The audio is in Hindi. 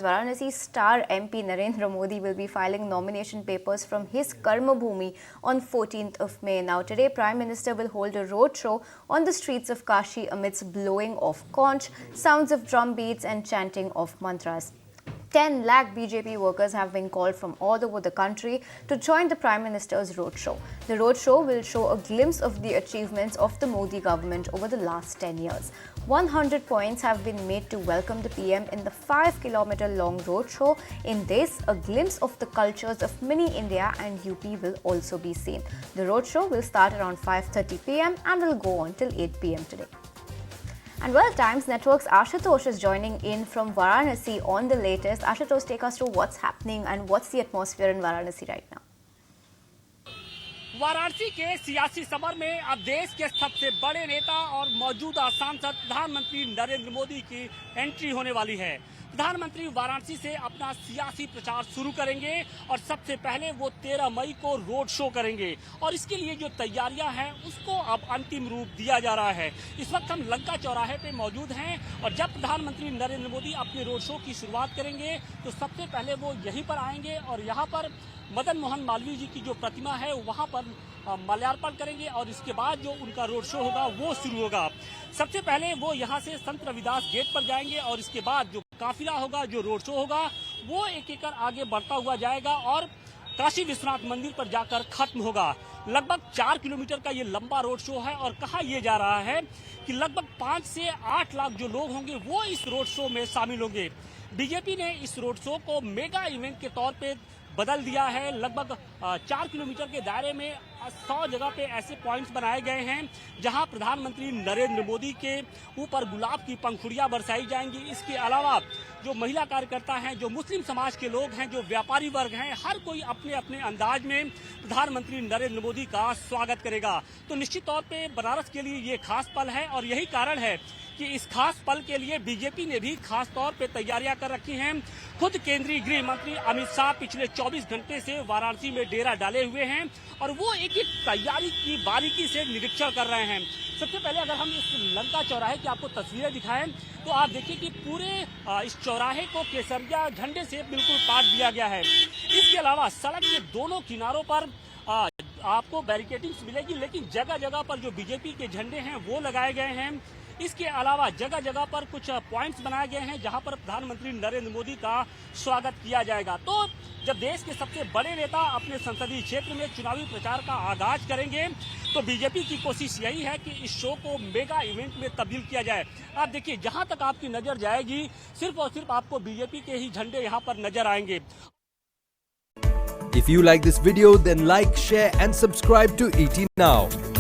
Varanasi star MP Narendra Modi will be filing nomination papers from his Karma Bhumi on 14th of May. Now, today, Prime Minister will hold a roadshow on the streets of Kashi amidst blowing of conch, sounds of drum beats and chanting of mantras. 10 lakh BJP workers have been called from all over the country to join the Prime Minister's roadshow. The roadshow will show a glimpse of the achievements of the Modi government over the last 10 years. 100 points have been made to welcome the PM in the 5-kilometer long roadshow. In this, a glimpse of the cultures of mini India and UP will also be seen. The roadshow will start around 5:30 PM and will go on till 8 PM today. And well, Times Network's Ashutosh is joining in from Varanasi on the latest. Ashutosh, take us through what's happening and what's the atmosphere in Varanasi right now. Varanasi के सियासी समर में अब देश के सबसे बड़े नेता और मौजूदा सांसद प्रधानमंत्री नरेंद्र मोदी की एंट्री होने वाली है। प्रधानमंत्री वाराणसी से अपना सियासी प्रचार शुरू करेंगे और सबसे पहले वो 13 मई को रोड शो करेंगे और इसके लिए जो तैयारियां हैं उसको अब अंतिम रूप दिया जा रहा है। इस वक्त हम लंका चौराहे पे मौजूद हैं और जब प्रधानमंत्री नरेंद्र मोदी अपने रोड शो की शुरुआत करेंगे तो सबसे पहले वो यहीं पर आएंगे और यहाँ पर मदन मोहन मालवीय जी की जो प्रतिमा है वहां पर माल्यार्पण करेंगे और इसके बाद जो उनका रोड शो होगा वो शुरू होगा। सबसे पहले वो यहां से संत रविदास गेट पर जाएंगे और इसके बाद जो काफिला होगा, जो रोड शो होगा, वो एक एक आगे बढ़ता हुआ जाएगा और काशी विश्वनाथ मंदिर पर जाकर खत्म होगा। लगभग 4 किलोमीटर का ये लंबा रोड शो है और कहा यह जा रहा है कि लगभग 5 से 8 लाख जो लोग होंगे वो इस रोड शो में शामिल होंगे। बीजेपी ने इस रोड शो को मेगा इवेंट के तौर पे बदल दिया है। लगभग 4 किलोमीटर के दायरे में 100 जगह पे ऐसे पॉइंट्स बनाए गए हैं जहां प्रधानमंत्री नरेंद्र मोदी के ऊपर गुलाब की पंखुड़ियां बरसाई जाएंगी। इसके अलावा जो महिला कार्यकर्ता हैं, जो मुस्लिम समाज के लोग हैं, जो व्यापारी वर्ग हैं, हर कोई अपने अपने अंदाज में प्रधानमंत्री नरेंद्र मोदी का स्वागत करेगा। तो निश्चित तौर पे बनारस के लिए ये खास पल है और यही कारण है कि इस खास पल के लिए बीजेपी ने भी खास तौर पे तैयारियां कर रखी हैं। खुद केंद्रीय गृह मंत्री अमित शाह पिछले 24 घंटे से वाराणसी में डेरा डाले हुए हैं और वो एक एक तैयारी की बारीकी से निरीक्षण कर रहे हैं। सबसे पहले अगर हम इस लंका चौराहे की आपको तस्वीरें दिखाएं तो आप देखिए कि पूरे इस चौराहे को केसरिया झंडे से बिल्कुल काट दिया गया है। इसके अलावा सड़क के दोनों किनारों पर आपको बैरिकेडिंग्स मिलेगी, लेकिन जगह जगह पर जो बीजेपी के झंडे हैं वो लगाए गए हैं। इसके अलावा जगह जगह पर कुछ पॉइंट्स बनाए गए हैं जहां पर प्रधानमंत्री नरेंद्र मोदी का स्वागत किया जाएगा। तो जब देश के सबसे बड़े नेता अपने संसदीय क्षेत्र में चुनावी प्रचार का आगाज करेंगे तो बीजेपी की कोशिश यही है कि इस शो को मेगा इवेंट में तब्दील किया जाए। आप देखिए, जहां तक आपकी नजर जाएगी सिर्फ और सिर्फ आपको बीजेपी के ही झंडे यहां पर नजर आएंगे। If you like this video, then like, share and subscribe to ET Now.